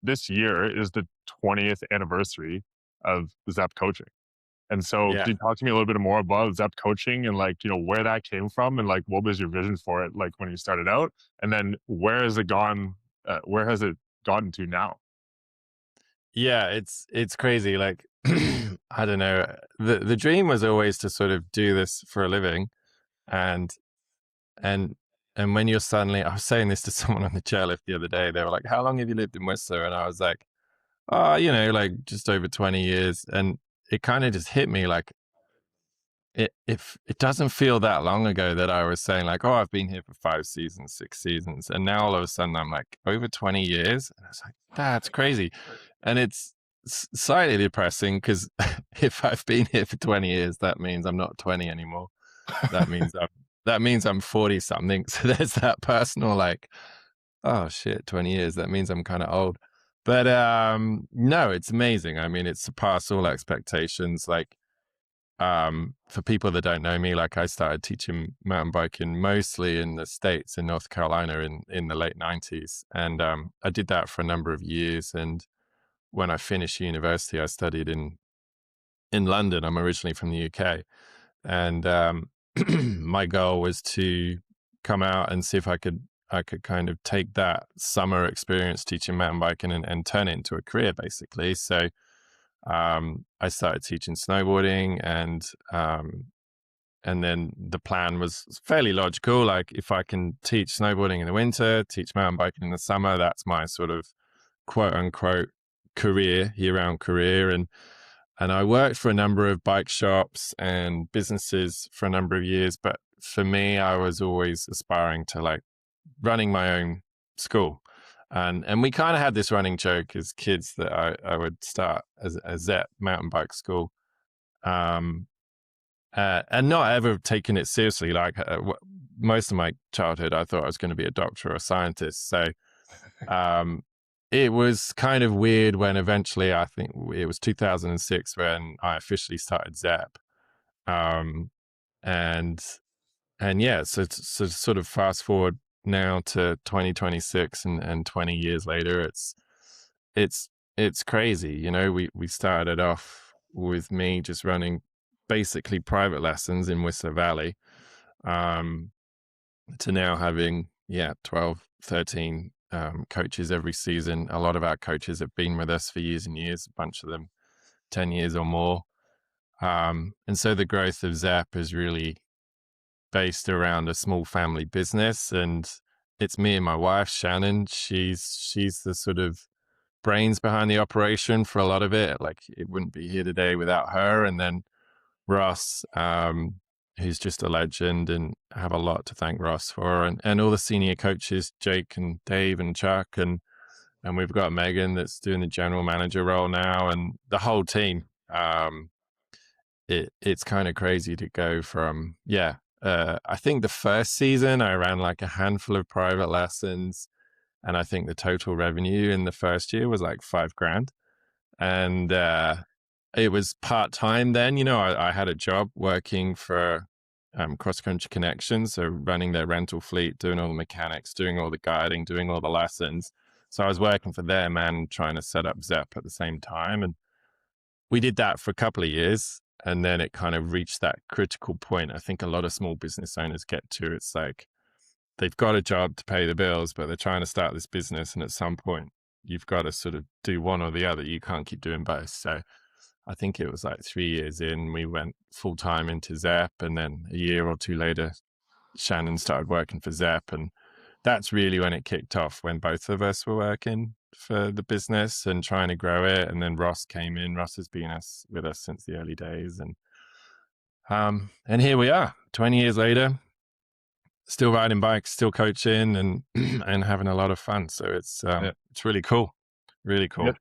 this year is the 20th anniversary of Zep coaching. And so Yeah. can you talk to me a little bit more about Zep coaching and like, where that came from and like what was your vision for it like when you started out? And then where has it gotten to now? Yeah, it's crazy. Like I don't know. The dream was always to sort of do this for a living, and and and when you're suddenly, I was saying this to someone on the chairlift the other day. They were like, "How long have you lived in Whistler?" And I was like, "Oh, like just over 20 years." And it kind of just hit me like it doesn't feel that long ago that I was saying like, "Oh, I've been here for 5 seasons, 6 seasons," and now all of a sudden I'm like, over 20 years. And I was like, "That's crazy," and it's slightly depressing because if I've been here for 20 years, that means I'm not 20 anymore. That means I'm that means I'm 40 something. So there's that personal like, oh shit, 20 years. That means I'm kind of old. But no, it's amazing. I mean, it surpassed all expectations. Like for people that don't know me, like I started teaching mountain biking mostly in the States in North Carolina in the late 90s. And I did that for a number of years. And when I finished university, I studied in London. I'm originally from the UK. And my goal was to come out and see if I could kind of take that summer experience teaching mountain biking and turn it into a career, basically. So I started teaching snowboarding, and then the plan was fairly logical. Like if I can teach snowboarding in the winter, teach mountain biking in the summer, that's my sort of quote unquote career, year round career. And I worked for a number of bike shops and businesses for a number of years. But for me, I was always aspiring to like running my own school. And we kind of had this running joke as kids that I would start as a Zep mountain bike school. Um, and not ever taking it seriously. Like most of my childhood, I thought I was going to be a doctor or a scientist. So um, it was kind of weird when eventually, I think it was 2006 when I officially started Zep. Um, and and yeah, so sort of fast forward now to 2026 and 20 years later, it's it's crazy. We started off with me just running basically private lessons in Whistler Valley, um, to now having 12, 13 coaches every season. A lot of our coaches have been with us for years and years, a bunch of them 10 years or more. And so the growth of Zap is really based around a small family business, and it's me and my wife Shannon. She's the sort of brains behind the operation for a lot of it. Like it wouldn't be here today without her. And then Ross, who's just a legend, and I have a lot to thank Ross for, and all the senior coaches, Jake and Dave and Chuck, and we've got Megan that's doing the general manager role now, and the whole team. It's kind of crazy to go from I think the first season I ran like a handful of private lessons, and I think the total revenue in the first year was like 5 grand, and it was part time then. I had a job working for Cross Country Connections, so running their rental fleet, doing all the mechanics, doing all the guiding, doing all the lessons. So I was working for them and trying to set up Zep at the same time, and we did that for a couple of years. And then it kind of reached that critical point. I think a lot of small business owners get to. It's like they've got a job to pay the bills, but they're trying to start this business. And at some point, you've got to sort of do one or the other. You can't keep doing both. So I think it was like 3 years in, we went full time into Zep. And then a year or two later, Shannon started working for Zep. And that's really when it kicked off, when both of us were working for the business and trying to grow it. And then Ross came in. Ross has been with us since the early days. And here we are 20 years later, still riding bikes, still coaching, and and having a lot of fun. So it's Yeah. it's really cool. Really Yeah. cool.